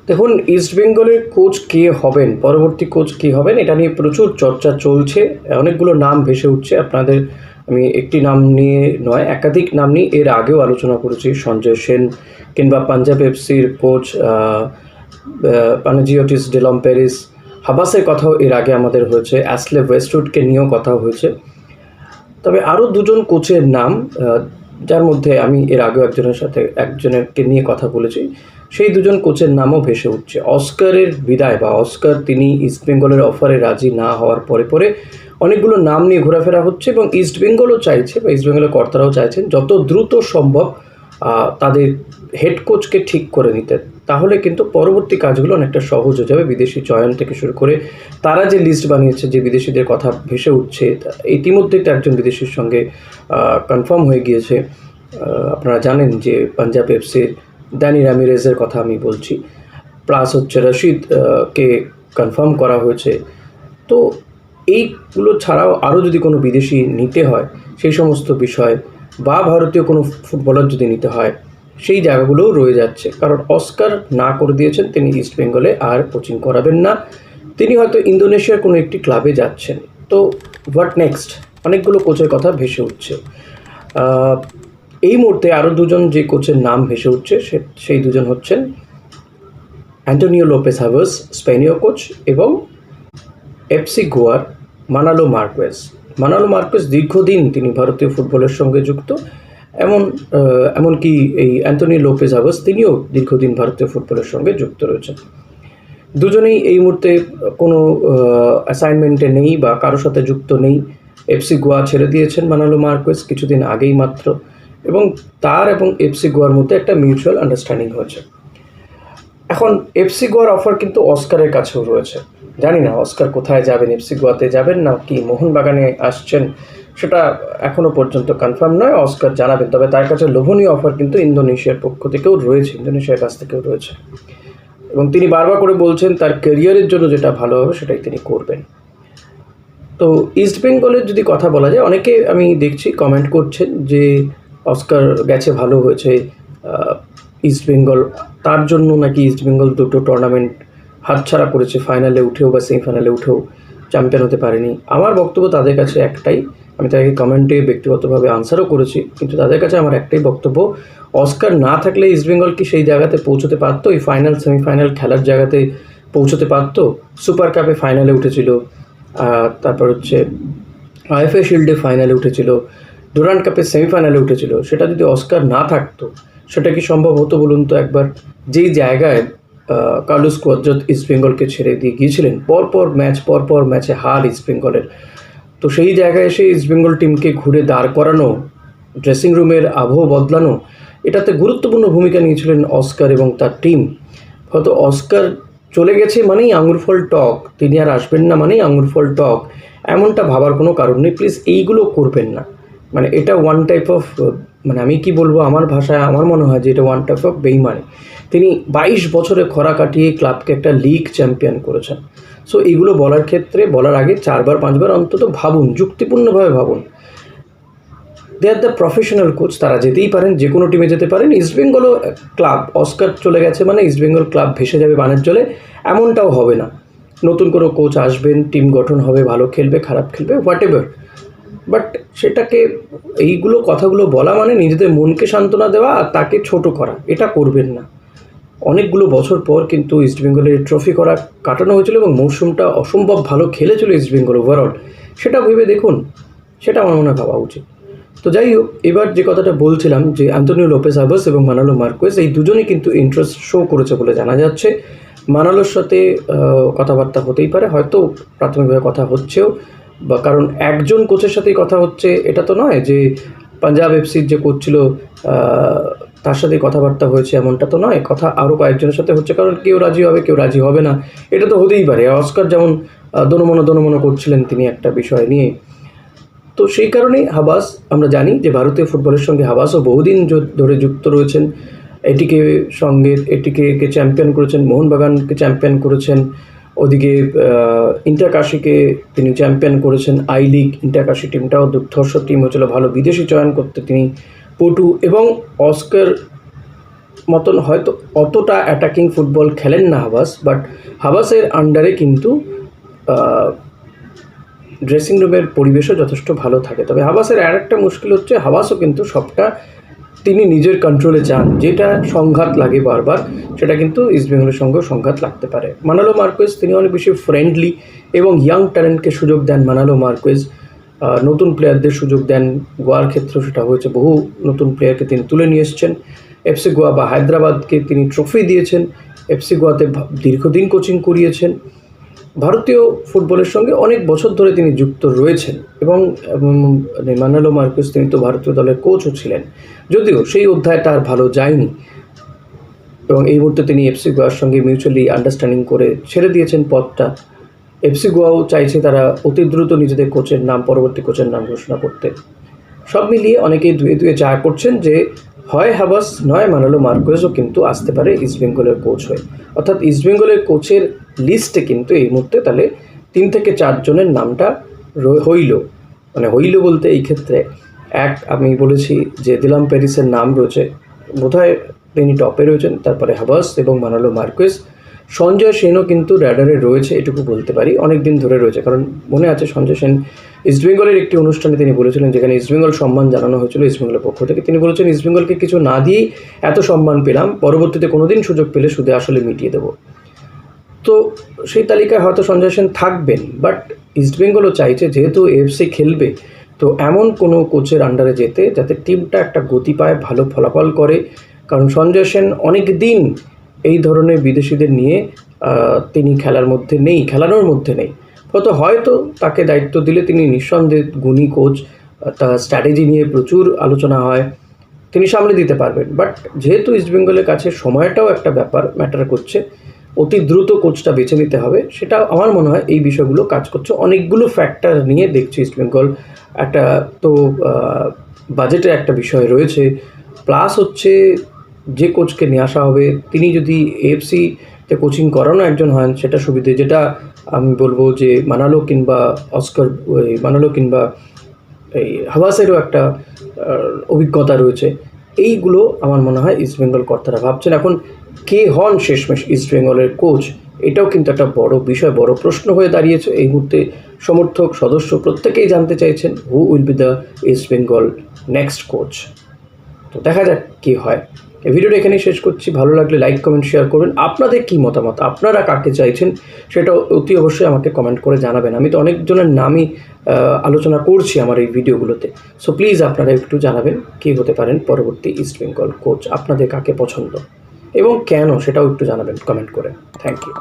দেখুন, ইস্টবেঙ্গলের কোচ কে হবেন, পরবর্তী কোচ কে হবেন, এটা নিয়ে প্রচুর চর্চা চলছে। অনেকগুলো নাম ভেসে উঠছে। আপনাদের আমি একটি নাম নিয়ে নয়, একাধিক নাম নিয়ে এর আগেও আলোচনা করেছি। সঞ্জয় সেন কিংবা পাঞ্জাব এফসির কোচ পানাজিওটিস ডেলম্পেরিস, হাবাসের কথাও এর আগে আমাদের হয়েছে। অ্যাশলে ওয়েস্টউডকে নিয়েও কথা হয়েছে। তবে আরও দুজন কোচের নাম, যার মধ্যে আমি এর আগেও একজনকে নিয়ে কথা বলেছি, সেই দুজন কোচের নামও ভেসে উঠছে। অস্কারের বিদায় বা অস্কার তিনি ইস্টবেঙ্গলের অফারে রাজি না হওয়ার পরে অনেকগুলো নাম নিয়ে ঘোরাফেরা হচ্ছে এবং ইস্টবেঙ্গলও চাইছে বা ইস্টবেঙ্গলের কর্তারাও চাইছেন যত দ্রুত সম্ভব তাদের হেড কোচকে ঠিক করে নিতে। তাহলে কিন্তু পরবর্তী কাজগুলো অনেকটা সহজ হয়ে যাবে। বিদেশি চয়ন থেকে শুরু করে তারা যে লিস্ট বানিয়েছে, যে বিদেশিদের কথা ভেসে উঠছে, ইতিমধ্যেই তো একজন বিদেশির সঙ্গে কনফার্ম হয়ে গিয়েছে। আপনারা জানেন যে পাঞ্জাব এফসির ড্যানি রামিরেজের কথা আমি বলছি, প্লাস হচ্ছে রশিদকে কনফার্ম করা হয়েছে। তো এইগুলো ছাড়াও আরও যদি কোনো বিদেশি নিতে হয়, সেই সমস্ত বিষয় বা ভারতীয় কোনো ফুটবলার যদি নিতে হয়, সেই জায়গাগুলোও রয়ে যাচ্ছে। কারণ অস্কার না করে দিয়েছেন তিনি ইস্টবেঙ্গলে আর কোচিং করাবেন না। তিনি হয়তো ইন্দোনেশিয়ার কোনো একটি ক্লাবে যাচ্ছেন। তো হোয়াট নেক্সট, অনেকগুলো কোচের কথা ভেসে উঠছে। এই মুহূর্তে আরও দুজন যে কোচের নাম ভেসে উঠছে, সেই দুজন হচ্ছেন অ্যান্টোনিও লোপেস হাভার্স, স্পেনীয় কোচ, এবং এফসি গোয়ার মানালো মার্কুয়েজ। মানালো মার্কুয়েজ দীর্ঘদিন তিনি ভারতীয় ফুটবলের সঙ্গে যুক্ত, এমনকি এই অ্যান্টোনিও লোপেস হাভার্স তিনিও দীর্ঘদিন ভারতীয় ফুটবলের সঙ্গে যুক্ত রয়েছেন। দুজনেই এই মুহূর্তে কোনো অ্যাসাইনমেন্টে নেই বা কারোর সাথে যুক্ত নেই। এফসি গোয়া ছেড়ে দিয়েছেন মানালো মার্কুয়েজ কিছুদিন আগেই মাত্র, এবং তার এবং এফসি গোয়ার মধ্যে একটা মিউচুয়াল আন্ডারস্ট্যান্ডিং হয়েছে। এখন এফসি গোয়ার অফার কিন্তু অস্কারের কাছেও রয়েছে। জানি না অস্কার কোথায় যাবেন, এফসি গোয়াতে যাবেন না কি মোহনবাগানে আসছেন, সেটা এখনও পর্যন্ত কনফার্ম নয়। অস্কার জানাবেন। তবে তার কাছে লোভনীয় অফার কিন্তু ইন্দোনেশিয়ার পক্ষ থেকেও রয়েছে, ইন্দোনেশিয়ার কাছ থেকেও রয়েছে, এবং তিনি বারবার করে বলছেন তার ক্যারিয়ারের জন্য যেটা ভালো হবে সেটাই তিনি করবেন। তো ইস্টবেঙ্গলের যদি কথা বলা যায়, অনেকে আমি দেখছি কমেন্ট করছেন যে অস্কার গেছে ভালো হয়েছে, ইস্টবেঙ্গল তার জন্য নাকি ইস্টবেঙ্গল দুটো টুর্নামেন্ট হাতছাড়া করেছে, ফাইনালে উঠেও বা সেমিফাইনালে উঠেও চ্যাম্পিয়ন হতে পারেনি। আমার বক্তব্য তাদের কাছে একটাই, আমি তাকে কমেন্টে ব্যক্তিগতভাবে আনসারও করেছি, কিন্তু তাদের কাছে আমার একটাই বক্তব্য, অস্কার না থাকলে ইস্টবেঙ্গল কি সেই জায়গাতে পৌঁছতে পারতো? এই ফাইনাল সেমিফাইনাল খেলার জায়গাতে পৌঁছতে পারতো? সুপার কাপে ফাইনালে উঠেছিল, তারপর হচ্ছে আইএফএ শিল্ডে ফাইনালে উঠেছিল, ডুরান্ড কাপে সেমিফাইনালে উঠেছিল। সেটা যদি অস্কার না থাকতো, সেটা কি সম্ভব হতো বলুন তো একবার? যেই জায়গায় কার্লোস কোয়াদ্রাদো ইস্টবেঙ্গলকে ছেড়ে দিয়ে গিয়েছিলেন, পরপর ম্যাচে হার ইস্টবেঙ্গলের, তো সেই জায়গায় এসে ইস্টবেঙ্গল টিমকে ঘুরে দাঁড় করানো, ড্রেসিং রুমের আবহ বদলানো, এটাতে গুরুত্বপূর্ণ ভূমিকা নিয়েছিলেন অস্কার এবং তার টিম। হয়তো অস্কার চলে গেছে মানেই আঙুর ফল টক, তিনি আর আসবেন না মানেই আঙুর ফল টক, এমনটা ভাবার কোনো কারণ নেই। প্লিজ এইগুলো করবেন না। মানে এটা ওয়ান টাইপ অফ, মানে আমি কি বলবো, আমার ভাষায় আমার মনে হয় যে এটা ওয়ান টাইপ অফ বেইমানি। তিনি 22 বছরে খরা কাটিয়ে ক্লাবকে একটা লিগ চ্যাম্পিয়ন করেছেন। সো এইগুলো বলার ক্ষেত্রে, বলার আগে 4-5বার অন্তত ভাবুন, যুক্তিপূর্ণভাবে ভাবুন। দে আর দ্য প্রফেশনাল কোচ, তারা যেতেই পারেন, যে কোনো টিমে যেতে পারেন। ইস্টবেঙ্গলও ক্লাব, অস্কার চলে গেছে মানে ইস্টবেঙ্গল ক্লাব ভেসে যাবে বানের জলে, এমনটাও হবে না। নতুন করে কোচ আসবেন, টিম গঠন হবে, ভালো খেলবে, খারাপ খেলবে, হোয়াট এভার। বাট সেটাকে, এইগুলো কথাগুলো বলা মানে নিজেদের মনকে সান্ত্বনা দেওয়া আর তাকে ছোট করা, এটা করবেন না। অনেকগুলো বছর পর কিন্তু ইস্টবেঙ্গলের ট্রফি করা কাটানো হয়েছিল এবং মৌসুমটা অসম্ভব ভালো খেলেছিল ইস্টবেঙ্গল ওভারঅল। সেটা ভেবে দেখুন, সেটা আমার মনে হয় ভাবা উচিত। তো যাই হোক, এবার যে কথাটা বলছিলাম যে অ্যান্টোনিও লোপেস হাভার্স এবং মানালো মার্কুয়েজ এই দুজনই কিন্তু ইন্টারেস্ট শো করেছে বলে জানা যাচ্ছে। মানালোর সাথে কথাবার্তা হতেই পারে, হয়তো প্রাথমিকভাবে কথা হচ্ছেও, বা কারণ একজন কোচের সাথেই কথা হচ্ছে এটা তো নয় যে পাঞ্জাব এফসির যে কোচ ছিল তার সাথে কথাবার্তা হয়েছে, এমনটা তো নয়। কথা আরও কয়েকজনের সাথে হচ্ছে, কারণ কেউ রাজি হবে কেউ রাজি হবে না, এটা তো হতেই পারে। অস্কার যেমন দনমনো করছিলেন তিনি একটা বিষয় নিয়ে। তো সেই কারণেই হাবাস, আমরা জানি যে ভারতীয় ফুটবলের সঙ্গে হাবাসও বহুদিন ধরে যুক্ত রয়েছেন। এটিকে চ্যাম্পিয়ন করেছেন, মোহনবাগানকে চ্যাম্পিয়ন করেছেন, ওদিকে ইন্টারকাশিকে তিনি চ্যাম্পিয়ন করেছেন। আই লিগ ইন্টারকাশি টিমটাও দুর্ধর্ষ টিম হয়েছিল, ভালো বিদেশি চয়ন করতে তিনি পটু, এবং অস্কার মতন হয়তো অতটা অ্যাটাকিং ফুটবল খেলেন না হাবাস, বাট হাবাসের আন্ডারে কিন্তু ড্রেসিং রুমের পরিবেশও যথেষ্ট ভালো থাকে। তবে হাবাসের আর একটা মুশকিল হচ্ছে, হাবাসও কিন্তু সবটা তিনি নিজের কন্ট্রোলে চান, যেটা সংঘাত লাগে বারবার, সেটা কিন্তু ইস্টবেঙ্গলের সঙ্গেও সংঘাত লাগতে পারে। মানালো মার্কুয়েজ তিনি অনেক বেশি ফ্রেন্ডলি এবং ইয়াং ট্যালেন্টকে সুযোগ দেন। মানালো মার্কুয়েজ নতুন প্লেয়ারদের সুযোগ দেন, গোয়ার ক্ষেত্রেও সেটা হয়েছে, বহু নতুন প্লেয়ারকে তিনি তুলে নিয়ে এসছেন। এফসি গোয়া বা হায়দ্রাবাদকে তিনি ট্রফি দিয়েছেন, এফসি গোয়াতে দীর্ঘদিন কোচিং করিয়েছেন। ভারতীয় ফুটবলের সঙ্গে অনেক বছর ধরে তিনি যুক্ত রয়েছেন এবং মানালো মার্কুয়েজ তিনি তো ভারতীয় দলের কোচও ছিলেন, যদিও সেই অধ্যায়টা আর ভালো যায়নি এবং এই মুহূর্তে তিনি এফসি গোয়ার সঙ্গে মিউচুয়ালি আন্ডারস্ট্যান্ডিং করে ছেড়ে দিয়েছেন পদটা। এফসি গোয়াও চাইছে তারা অতি দ্রুত নিজেদের কোচের নাম, পরবর্তী কোচের নাম ঘোষণা করতে। সব মিলিয়ে অনেকেই দুয়ে দুয়ে চা করছেন যে হয় হাবাস নয় মানালো মার্কুয়েজও কিন্তু আসতে পারে ইস্টবেঙ্গলের কোচ হয়ে। অর্থাৎ ইস্টবেঙ্গলের কোচের লিস্টে কিন্তু এই মুহূর্তে তাহলে 3 থেকে 4 জনের নামটা হইল বলতে এই ক্ষেত্রে আমি বলেছি যে দিলাম প্যারিসের নাম রয়েছে, বোধহয় তিনি টপে রয়েছেন, তারপরে হাবাস এবং মানালো মার্কুয়েজ। সঞ্জয় সেনও কিন্তু র্যাডারে রয়েছে, এটুকু বলতে পারি, অনেক দিন ধরে রয়েছে। কারণ মনে আছে সঞ্জয় সেন ইস্টবেঙ্গলের একটি অনুষ্ঠানে তিনি বলেছিলেন, যেখানে ইস্টবেঙ্গল সম্মান জানানো হয়েছিল ইস্টবেঙ্গলের পক্ষ থেকে, তিনি বলেছেন ইস্টবেঙ্গলকে কিছু না দিয়েই এত সম্মান পেলাম, পরবর্তীতে কোনোদিন সুযোগ পেলে সুদে আসলে মিটিয়ে দেবো। তো সেই তালিকায় হয়তো সঞ্জয় সেন থাকবেন, বাট ইস্টবেঙ্গলও চাইছে যেহেতু এএফসি খেলবে, তো এমন কোনো কোচের আন্ডারে যেতে যাতে টিমটা একটা গতি পায়, ভালো ফলাফল করে। কারণ সঞ্জয় সেন অনেক দিন এই ধরনের বিদেশিদের নিয়ে তিনি খেলানোর মধ্যে নেই। হয়তো তাকে দায়িত্ব দিলে তিনি নিঃসন্দেহে গুণী কোচ, তার স্ট্র্যাটেজি নিয়ে প্রচুর আলোচনা হয়, তিনি সামলে দিতে পারবেন। বাট যেহেতু ইস্টবেঙ্গলের কাছে সময়টাও একটা ম্যাটার করছে, অতি দ্রুত কোচটা বেছে নিতে হবে, সেটা আমার মনে হয় এই বিষয়গুলো কাজ করছে। অনেকগুলো ফ্যাক্টর নিয়ে দেখছি ইস্টবেঙ্গল, একটা তো বাজেটের একটা বিষয় রয়েছে, প্লাস হচ্ছে যে কোচকে নিয়ে আসা হবে তিনি যদি এএফসিতে কোচিং করানো একজন হন সেটা সুবিধে, যেটা আমি বলবো যে মানালো কিংবা এই হাবাসেরও একটা অভিজ্ঞতা রয়েছে। এইগুলো আমার মনে হয় ইস্টবেঙ্গল কর্তারা ভাবছেন। এখন কে হন শেষমেশ ইস্টবেঙ্গলের কোচ, এটাও কিন্তু একটা বড় বিষয়, বড় প্রশ্ন হয়ে দাঁড়িয়েছে। এই মুহূর্তে সমর্থক সদস্য প্রত্যেকেই জানতে চাইছেন who will be the East Bengal next coach. তো দেখা যাক কী হয়। এই ভিডিওটা এখানেই শেষ করছি। ভালো লাগলে লাইক, কমেন্ট, শেয়ার করবেন। আপনাদের কী মতামত, আপনারা কাকে চাইছেন সেটা অতি অবশ্যই আমাকে কমেন্ট করে জানাবেন। আমি তো অনেকজনের নামই আলোচনা করছি আমার এই ভিডিওগুলোতে, সো প্লিজ আপনারা একটু জানাবেন কী হতে পারেন পরবর্তী ইস্টবেঙ্গল কোচ, আপনাদের কাকে পছন্দ এবং কেন সেটাও একটু জানাবেন কমেন্ট করে। Thank you.